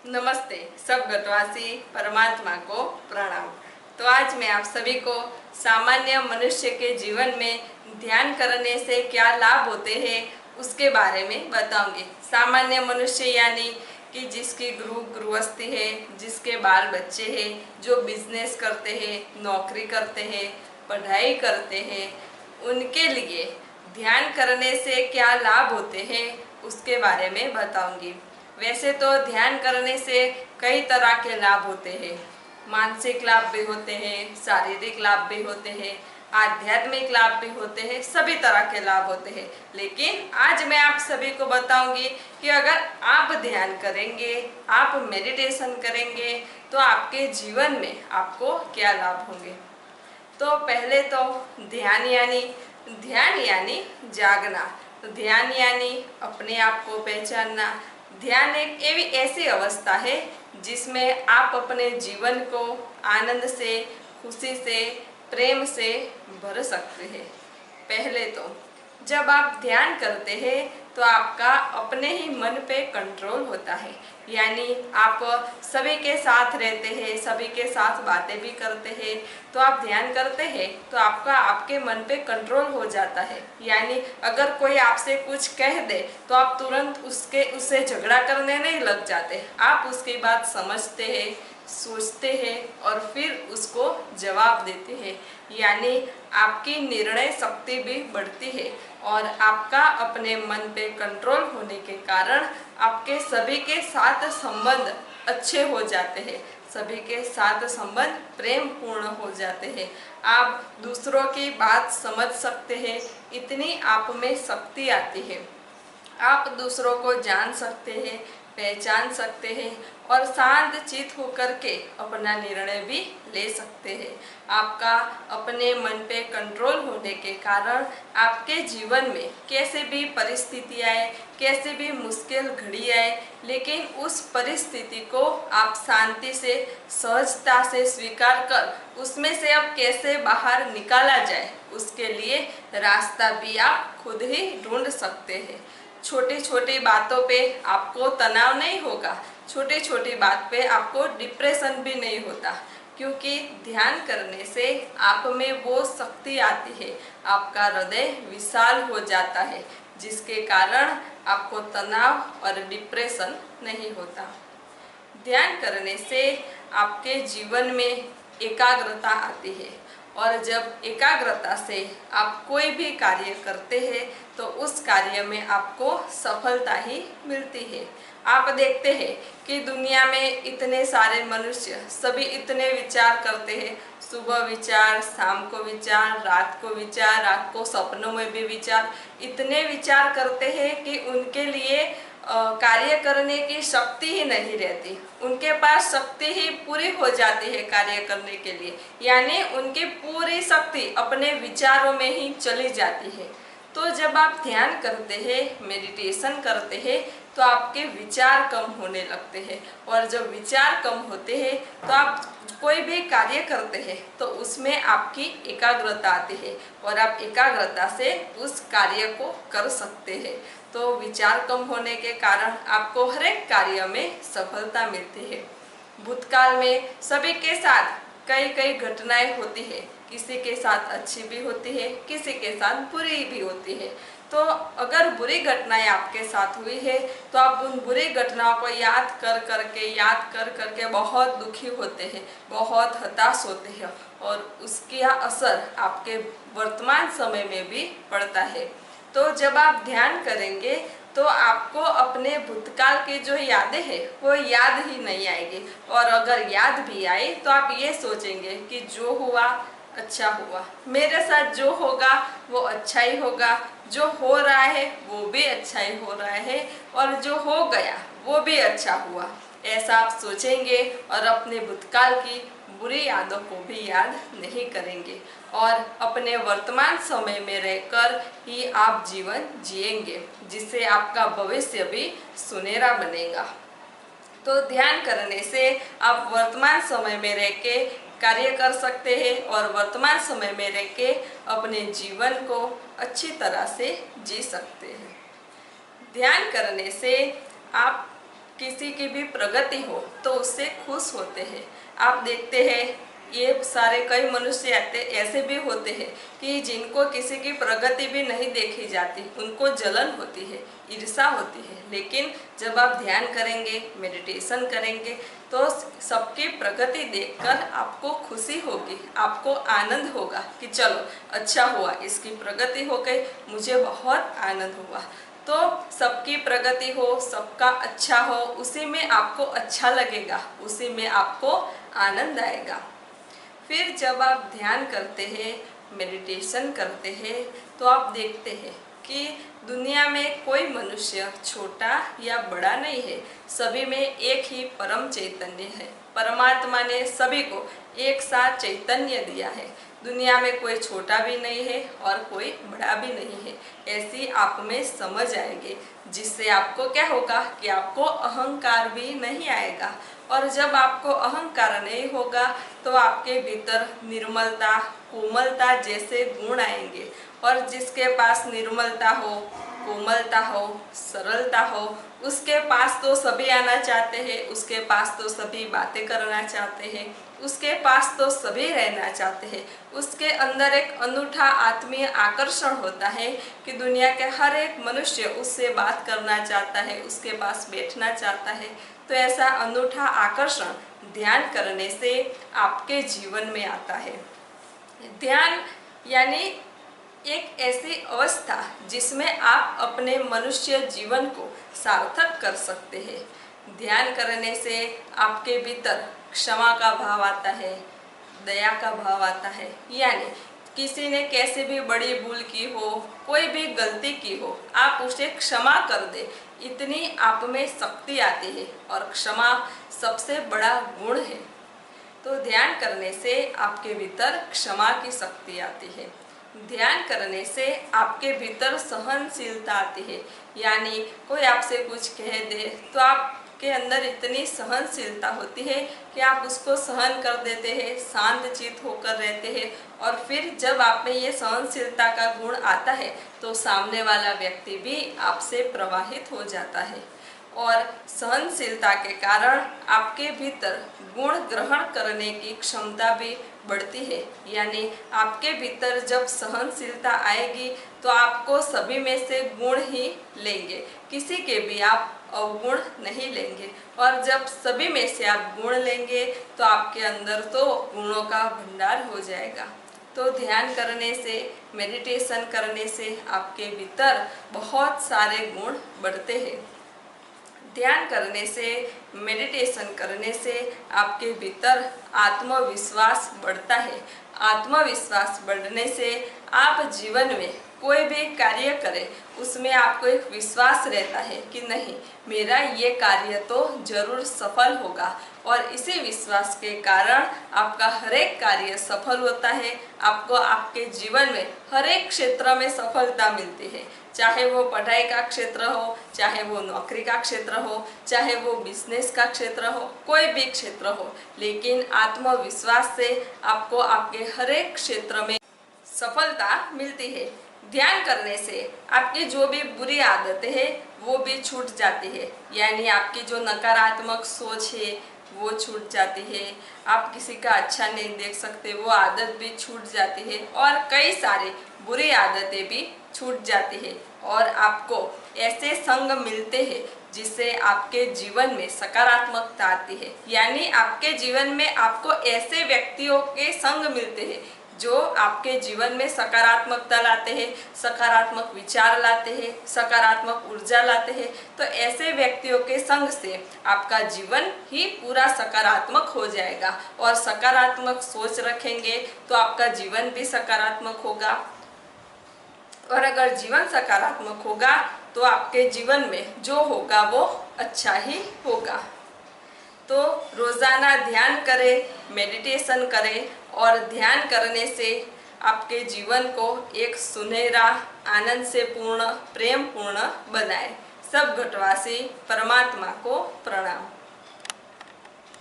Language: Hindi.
नमस्ते। सब गतवासी परमात्मा को प्रणाम। तो आज मैं आप सभी को सामान्य मनुष्य के जीवन में ध्यान करने से क्या लाभ होते हैं उसके बारे में बताऊंगी। सामान्य मनुष्य यानी कि जिसकी गृहस्थी है, जिसके बाल बच्चे हैं, जो बिजनेस करते हैं, नौकरी करते हैं, पढ़ाई करते हैं, उनके लिए ध्यान करने से क्या लाभ होते हैं उसके बारे में बताऊंगी। वैसे तो ध्यान करने से कई तरह के लाभ होते हैं। मानसिक लाभ भी होते हैं, शारीरिक लाभ भी होते हैं, आध्यात्मिक लाभ भी होते हैं, सभी तरह के लाभ होते हैं। लेकिन आज मैं आप सभी को बताऊंगी कि अगर आप ध्यान करेंगे, आप मेडिटेशन करेंगे तो आपके जीवन में आपको क्या लाभ होंगे। तो पहले तो ध्यान यानी जागना। तो ध्यान यानी अपने आप को पहचानना। ध्यान एक ऐसी अवस्था है जिसमें आप अपने जीवन को आनंद से, खुशी से, प्रेम से भर सकते हैं। पहले तो जब आप ध्यान करते हैं तो आपका अपने ही मन पे कंट्रोल होता है, यानी आप सभी के साथ रहते हैं, सभी के साथ बातें भी करते हैं। तो आप ध्यान करते हैं तो आपका आपके मन पे कंट्रोल हो जाता है, यानी अगर कोई आपसे कुछ कह दे तो आप तुरंत उससे झगड़ा करने नहीं लग जाते। आप उसकी बात समझते हैं, सोचते हैं और फिर उसको जवाब देते हैं, यानी आपकी निर्णय शक्ति भी बढ़ती है। और आपका अपने मन पे कंट्रोल होने के कारण आपके सभी के साथ संबंध अच्छे हो जाते हैं, सभी के साथ संबंध प्रेम पूर्ण हो जाते हैं। आप दूसरों की बात समझ सकते हैं, इतनी आप में शक्ति आती है। आप दूसरों को जान सकते हैं, पहचान सकते हैं और शांत चित होकर के अपना निर्णय भी ले सकते हैं। आपका अपने मन पे कंट्रोल होने के कारण आपके जीवन में कैसे भी परिस्थिति आए, कैसे भी मुश्किल घड़ी आए, लेकिन उस परिस्थिति को आप शांति से, सहजता से स्वीकार कर उसमें से अब कैसे बाहर निकाला जाए उसके लिए रास्ता भी आप खुद ही ढूंढ सकते हैं। छोटी छोटी बातों पे आपको तनाव नहीं होगा, छोटी छोटी बात पे आपको डिप्रेशन भी नहीं होता, क्योंकि ध्यान करने से आप में वो शक्ति आती है, आपका हृदय विशाल हो जाता है, जिसके कारण आपको तनाव और डिप्रेशन नहीं होता। ध्यान करने से आपके जीवन में एकाग्रता आती है और जब एकाग्रता से आप कोई भी कार्य करते हैं तो उस कार्य में आपको सफलता ही मिलती है। आप देखते हैं कि दुनिया में इतने सारे मनुष्य सभी इतने विचार करते हैं, सुबह विचार, शाम को विचार, रात को विचार, रात को सपनों में भी विचार, इतने विचार करते हैं कि उनके लिए कार्य करने की शक्ति ही नहीं रहती। उनके पास शक्ति ही पूरी हो जाती है कार्य करने के लिए, यानी उनकी पूरी शक्ति अपने विचारों में ही चली जाती है। तो जब आप ध्यान करते हैं, मेडिटेशन करते हैं तो आपके विचार कम होने लगते हैं और जब विचार कम होते हैं तो आप कोई भी कार्य करते हैं तो उसमें आपकी एकाग्रता आती है और आप एकाग्रता से उस कार्य को कर सकते हैं। तो विचार कम होने के कारण आपको हर एक कार्य में सफलता मिलती है। भूतकाल में सभी के साथ कई कई घटनाएं होती है, किसी के साथ अच्छी भी होती है, किसी के साथ बुरी भी होती है। तो अगर बुरी घटनाएं आपके साथ हुई है तो आप उन बुरी घटनाओं को याद कर करके बहुत दुखी होते हैं, बहुत हताश होते हैं और उसका असर आपके वर्तमान समय में भी पड़ता है। तो जब आप ध्यान करेंगे तो आपको अपने भूतकाल की जो यादें हैं वो याद ही नहीं आएगी, और अगर याद भी आए तो आप ये सोचेंगे कि जो हुआ अच्छा हुआ, मेरे साथ जो होगा वो अच्छा ही होगा, जो हो रहा है वो भी अच्छा ही हो रहा है और जो हो गया वो भी अच्छा हुआ, ऐसा आप सोचेंगे और अपने भूतकाल की बुरी यादों को भी याद नहीं करेंगे और अपने वर्तमान समय में रहकर ही आप जीवन जिएंगे, जिससे आपका भविष्य भी सुनहरा बनेगा। तो ध्यान करने से आप वर्तमान समय में रह के कार्य कर सकते हैं और वर्तमान समय में रह के अपने जीवन को अच्छी तरह से जी सकते हैं। ध्यान करने से आप किसी की भी प्रगति हो तो उससे खुश होते हैं। आप देखते हैं ये सारे कई मनुष्य ऐसे भी होते हैं कि जिनको किसी की प्रगति भी नहीं देखी जाती, उनको जलन होती है, ईर्ष्या होती है। लेकिन जब आप ध्यान करेंगे, मेडिटेशन करेंगे तो सबकी प्रगति देखकर आपको खुशी होगी, आपको आनंद होगा कि चलो अच्छा हुआ, इसकी प्रगति हो गई, मुझे बहुत आनंद हुआ। तो सबकी प्रगति हो, सबका अच्छा हो, उसी में आपको अच्छा लगेगा, उसी में आपको आनंद आएगा। फिर जब आप ध्यान करते हैं, मेडिटेशन करते हैं तो आप देखते हैं कि दुनिया में कोई मनुष्य छोटा या बड़ा नहीं है, सभी में एक ही परम चैतन्य है। परमात्मा ने सभी को एक साथ चैतन्य दिया है। दुनिया में कोई छोटा भी नहीं है और कोई बड़ा भी नहीं है, ऐसी आप में समझ आएगी, जिससे आपको क्या होगा कि आपको अहंकार भी नहीं आएगा। और जब आपको अहंकार नहीं होगा तो आपके भीतर निर्मलता, कोमलता जैसे गुण आएंगे। और जिसके पास निर्मलता हो, कोमलता हो, सरलता हो, उसके पास तो सभी आना चाहते हैं, उसके पास तो सभी बातें करना चाहते हैं, उसके पास तो सभी रहना चाहते हैं। उसके अंदर एक अनूठा आत्मीय आकर्षण होता है कि दुनिया के हर एक मनुष्य उससे बात करना चाहता है, उसके पास बैठना चाहता है। तो ऐसा अनूठा आकर्षण ध्यान करने से आपके जीवन में आता है। ध्यान यानी एक ऐसी अवस्था जिसमें आप अपने मनुष्य जीवन को सार्थक कर सकते हैं। ध्यान करने से आपके भीतर क्षमा का भाव आता है, दया का भाव आता है। यानी किसी ने कैसे भी बड़ी भूल की हो, कोई भी गलती की हो, आप उसे क्षमा कर दे, इतनी आप में शक्ति आती है। और क्षमा सबसे बड़ा गुण है। तो ध्यान करने से आपके भीतर क्षमा की शक्ति आती है। ध्यान करने से आपके भीतर सहनशीलता आती है। यानी कोई आपसे कुछ कह दे तो आपके अंदर इतनी सहनशीलता होती है कि आप उसको सहन कर देते हैं, शांतचित्त होकर रहते हैं। और फिर जब आप में ये सहनशीलता का गुण आता है तो सामने वाला व्यक्ति भी आपसे प्रवाहित हो जाता है। और सहनशीलता के कारण आपके भीतर गुण ग्रहण करने की क्षमता भी बढ़ती है। यानी आपके भीतर जब सहनशीलता आएगी तो आपको सभी में से गुण ही लेंगे, किसी के भी आप अवगुण नहीं लेंगे। और जब सभी में से आप गुण लेंगे तो आपके अंदर तो गुणों का भंडार हो जाएगा। तो ध्यान करने से, मेडिटेशन करने से आपके भीतर बहुत सारे गुण बढ़ते हैं। ध्यान करने से, मेडिटेशन करने से आपके भीतर आत्मविश्वास बढ़ता है। आत्मविश्वास बढ़ने से आप जीवन में कोई भी कार्य करें उसमें आपको एक विश्वास रहता है कि नहीं, मेरा ये कार्य तो जरूर सफल होगा। और इसी विश्वास के कारण आपका हर एक कार्य सफल होता है। आपको आपके जीवन में हर एक क्षेत्र में सफलता मिलती है, चाहे वो पढ़ाई का क्षेत्र हो, चाहे वो नौकरी का क्षेत्र हो, चाहे वो बिजनेस का क्षेत्र हो, कोई भी क्षेत्र हो। लेकिन आत्मविश्वास से आपको आपके हर एक क्षेत्र में सफलता मिलती है। ध्यान करने से आपकी जो भी बुरी आदतें हैं वो भी छूट जाती है। यानी आपकी जो नकारात्मक सोच है वो छूट जाती है। आप किसी का अच्छा नहीं देख सकते, वो आदत भी छूट जाती है। और कई सारी बुरी आदतें भी छूट जाती है। और आपको ऐसे संग मिलते हैं जिससे आपके जीवन में सकारात्मकता आती है। यानी आपके जीवन में आपको ऐसे व्यक्तियों के संग मिलते हैं जो आपके जीवन में सकारात्मकता लाते हैं, सकारात्मक विचार लाते हैं, सकारात्मक ऊर्जा लाते हैं। तो ऐसे व्यक्तियों के संग से आपका जीवन ही पूरा सकारात्मक हो जाएगा। और सकारात्मक सोच रखेंगे तो आपका जीवन भी सकारात्मक होगा। और अगर जीवन सकारात्मक होगा तो आपके जीवन में जो होगा वो अच्छा ही होगा। तो रोज़ाना ध्यान करें, मेडिटेशन करें। और ध्यान करने से आपके जीवन को एक सुनहरा, आनंद से पूर्ण, प्रेम पूर्ण बनाए। सब घटवासी परमात्मा को प्रणाम।